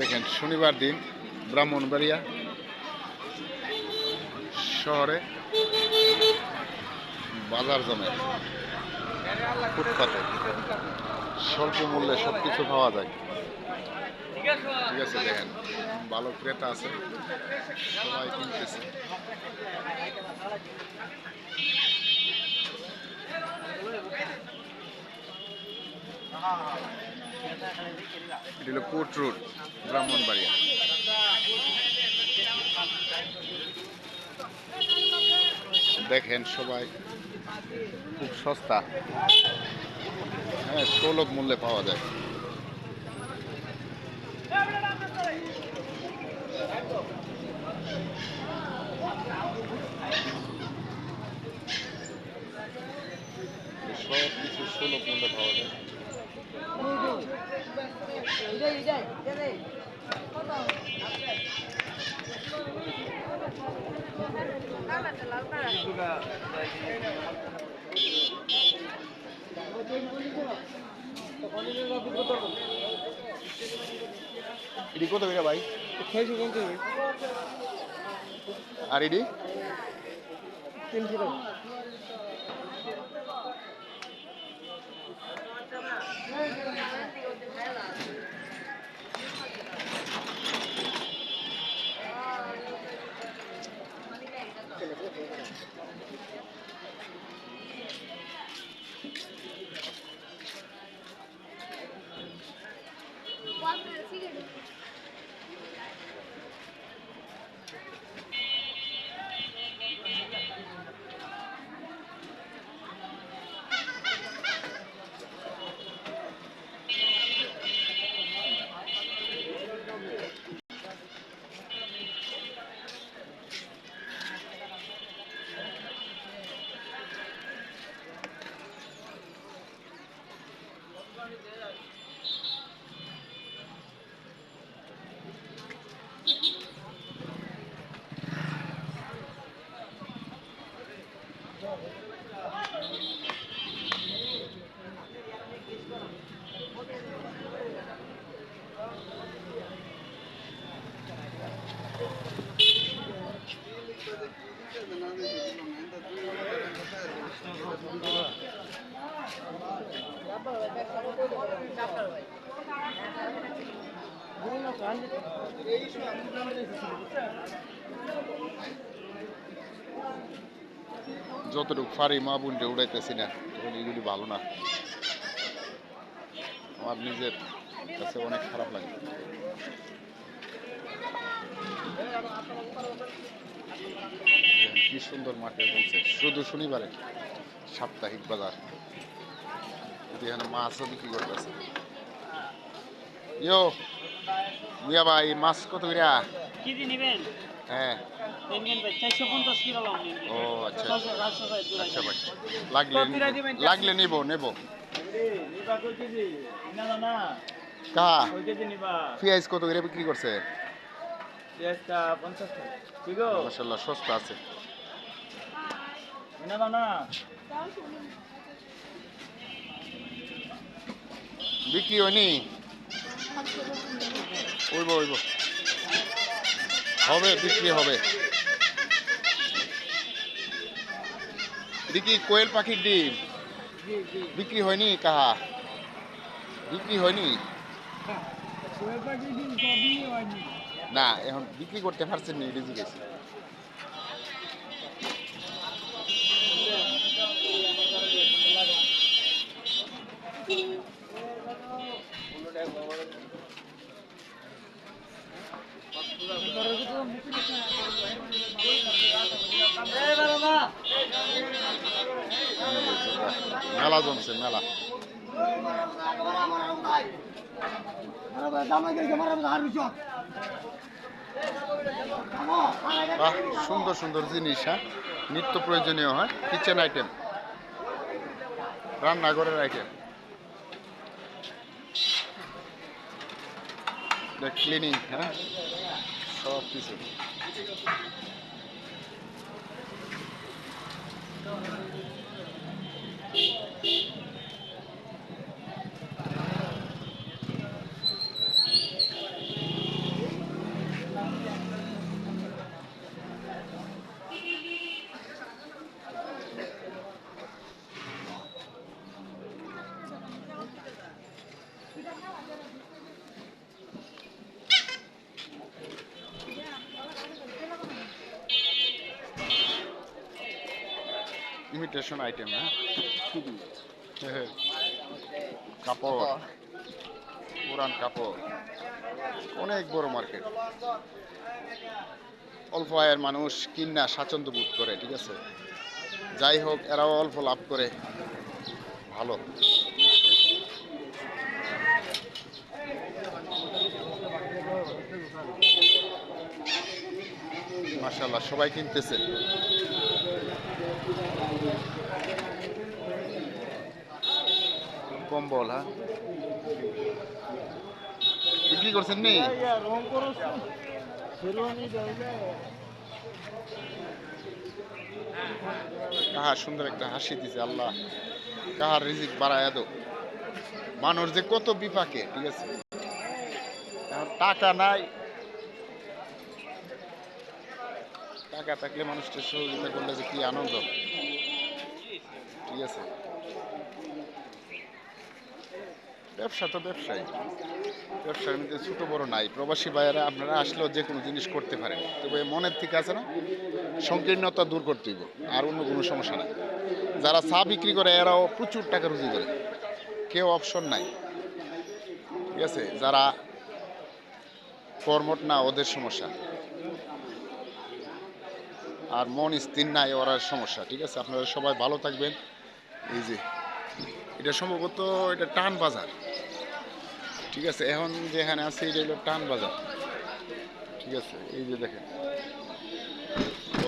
দেখেন শনিবার দিন ব্রাহ্মণবাড়িয়া শহরে বাজার জমে ফুটপাতে স্বল্প মূল্যে সব কিছু পাওয়া যায়। ঠিক আছে, দেখেন ভালো ক্রেতা আছে, সবাই কিনতেছে। এটা হলো কোট রোড, ব্রাহ্মণবাড়িয়া। দেখেন সবাই খুব সস্তা, হ্যাঁ সুলভ মূল্যে পাওয়া যায়। সব কিছু সুলভ মূল্যে পাওয়া যায়। এটি কত করে ভাই? 650। আর এটি 300 টাকা। যতটুকু পারি মা বোনকে উড়াইতেছি না, এগুলি ভালো না, আমার নিজের কাছে অনেক খারাপ লাগে। কি সুন্দর মাঠে বলছে, শুধু শনিবারে সাপ্তাহিক বাজার। এখানে মাছও বিক্রি করতেছে। ইয়ো মিয়া ভাই, মাছ কত করে? কেজি নেবেন? হ্যাঁ। নেন ভাই, 450 কিলো লাম নেন। ও আচ্ছা আচ্ছা ভাই, দিবেন। লাগলে নেব নেব। নিবা কই কেজি? না না না, কা কই কেজি নিবা? পেঁয়াজ কত করে বিক্রি করছে? পেঁয়াজটা 50 টাকা। ঠিক গো? মাশাআল্লাহ সস্তা আছে। না না না, বিক্রি হয়নি? হইব হইব, হবে বিক্রি হবে। এটা কি কোয়েল পাখির ডিম? জি জি। বিক্রি হয়নি? কাহা বিক্রি হয়নি? কোয়েল পাখির ডিম সবই হয়নি। না এখন বিক্রি করতে পারছেন না, এটা জিজ্ঞেস। মেলা জমছে মেলা। বাহ, সুন্দর সুন্দর জিনিস, হ্যাঁ নিত্য প্রয়োজনীয়, হয় কিচেন আইটেম, রান্নাঘরের আইটেম, ক্লিনিং, হ্যাঁ সব কিছু। ইমিটেশন আইটেম, হ্যাঁ শুধু কাপড়, পুরান কাপড়, অনেক বড় মার্কেট। অল্প আয়ের মানুষ কিনা স্বাচ্ছন্দ্য বোধ করে, ঠিক আছে। যাই হোক, এরাও অল্প লাভ করে, ভালো। মাশাআল্লাহ, সবাই কিনতেছে। কম্বল, হ্যাঁ বিক্রি করছেন নি? কাহার সুন্দর একটা হাসি দিছে আল্লাহ, কাহার রিজিক বাড়ায় দো। মানুষ যে কত বিপাকে, ঠিক আছে। এখন টাকা নাই, টাকা থাকলে মানুষটা সহযোগিতা করলে যে কি আনন্দ, ঠিক আছে। ব্যবসা তো ব্যবসায়ী, ব্যবসার মধ্যে ছোট বড় নাই। প্রবাসী ভাইয়েরা আপনারা আসলেও যে কোনো জিনিস করতে পারেন, তবে মনের থেকে আছে না, সংকীর্ণতা দূর করতে হইব, আর অন্য কোনো সমস্যা নাই। যারা চা বিক্রি করে এরাও প্রচুর টাকা রুজি করে, কেউ অপশন নাই, ঠিক আছে। যারা কর্মট না ওদের সমস্যা, আর মন স্থির নাই ওরার সমস্যা, ঠিক আছে। আপনারা সবাই ভালো থাকবেন। এই যে এটা সম্ভবত এটা টান বাজার, ঠিক আছে। এখন যেখানে আছে এটা হলো টান বাজার, ঠিক আছে। এই যে দেখেন,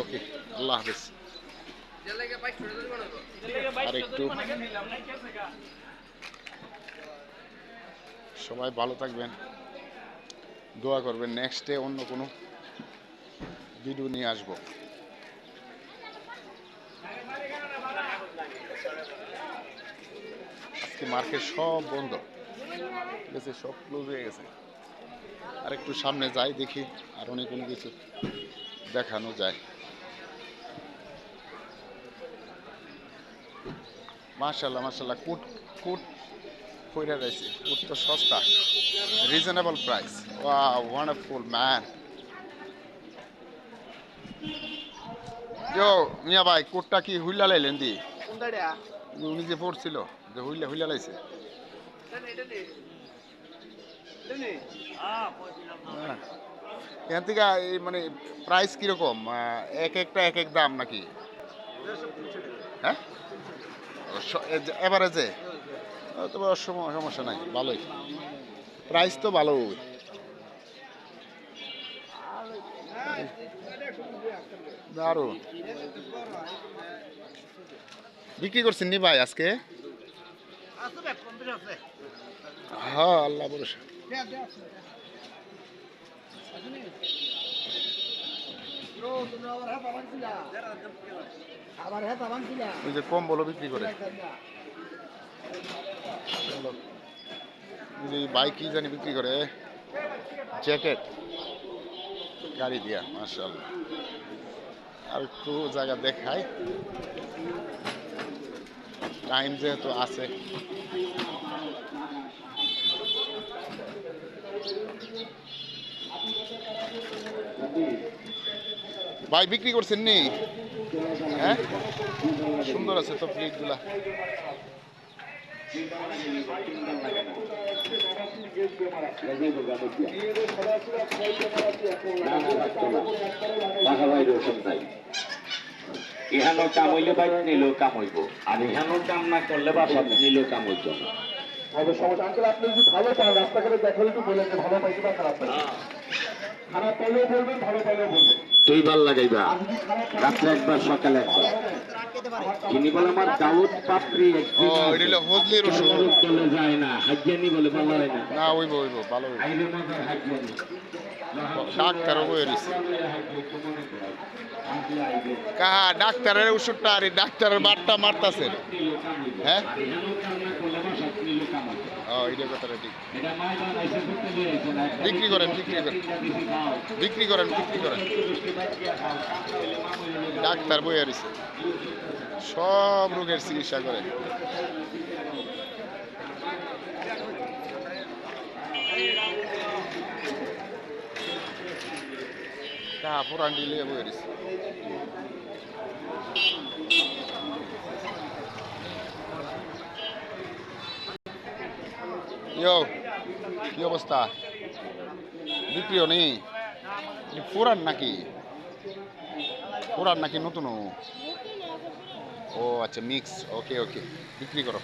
ওকে, আল্লাহ হাফেজ। আর একটু সবাই ভালো থাকবেন, দোয়া করবেন। নেক্সটে অন্য কোনো ভিডিও নিয়ে আসবো। আজকে মার্কেট সব বন্ধ, ঠিক আছে, সব ক্লোজ হয়ে গেছে। আর একটু সামনে যাই, দেখি আর অনেক কোনো কিছু দেখানো যায়। মাশাআল্লাহ মাশাআল্লাহ, কুট কুট কইরা রয়েছে, কুট তো সস্তা, reasonable price. Wow, wonderful man. মিয়া ভাই, কোটটা কি হুইলা লাইলেন দি? উনি যে পড়ছিল যে হুইলা হুইলা লাইছে। হ্যাঁ। এখান থেকে এই মানে প্রাইস কিরকম, এক একটা এক এক দাম নাকি? হ্যাঁ, এভারেজে তবে সমস্যা নাই, ভালোই প্রাইস তো ভালো। দারুন বিক্রি করছেন নি ভাই আজকে? হ্যাঁ, আল্লাহ ভরসা। ওই যে কম্বলও বিক্রি করে, বাইক কি জানি বিক্রি করে, জ্যাকেট গাড়ি দিয়া। মাশাআল্লাহ, আর একটু জায়গা দেখাই, টাইম যেহেতু আছে। ভাই বিক্রি করছেন নি? হ্যাঁ, সুন্দর আছে তো প্লেট গুলা। ইহানোর কাম হইলে বাইরে নিলেও কাম হইব, আর ইহানোর কাম না করলে বাসা নিলেও কাম হইত না। আপনি যদি ভালো পান রাস্তাঘাটে দেখালে একটু বলেন যে ভালো পাইছি বা খারাপ পাইছি, খারাপ পাইলেও বলবেন, ভালো পাইলেও বলবেন। দুইবার লাগাইবা, রাত্রে একবার সকালে একবার। যিনি বলে আমার দাউদ পাপড়ি ও, এটা হলো হজলির ওষুধ। চলে যায় না, হাজিয়ানি বলে ভালো হয় না। না, হইব হইব, ভালো হইব। আইলে মজার হাজিয়ানি ডাক্তারও বই রয়েছে। কাহা ডাক্তারের ওষুধটা আর ডাক্তারের বারটা মারতাছে। হ্যাঁ, ও, এটা কথাটা ঠিক। বিক্রি করেন বিক্রি করেন বিক্রি করেন বিক্রি করেন। ডাক্তার বই রয়েছে, সব রোগের চিকিৎসা করে। পুরান ডিলে বই রয়েছে। ইয়ো কি অবস্থা বিক্রিও নেই পুরান নাকি পুরান নাকি নতুন ও আচ্ছা মিক্স ওকে ওকে বিক্রি করো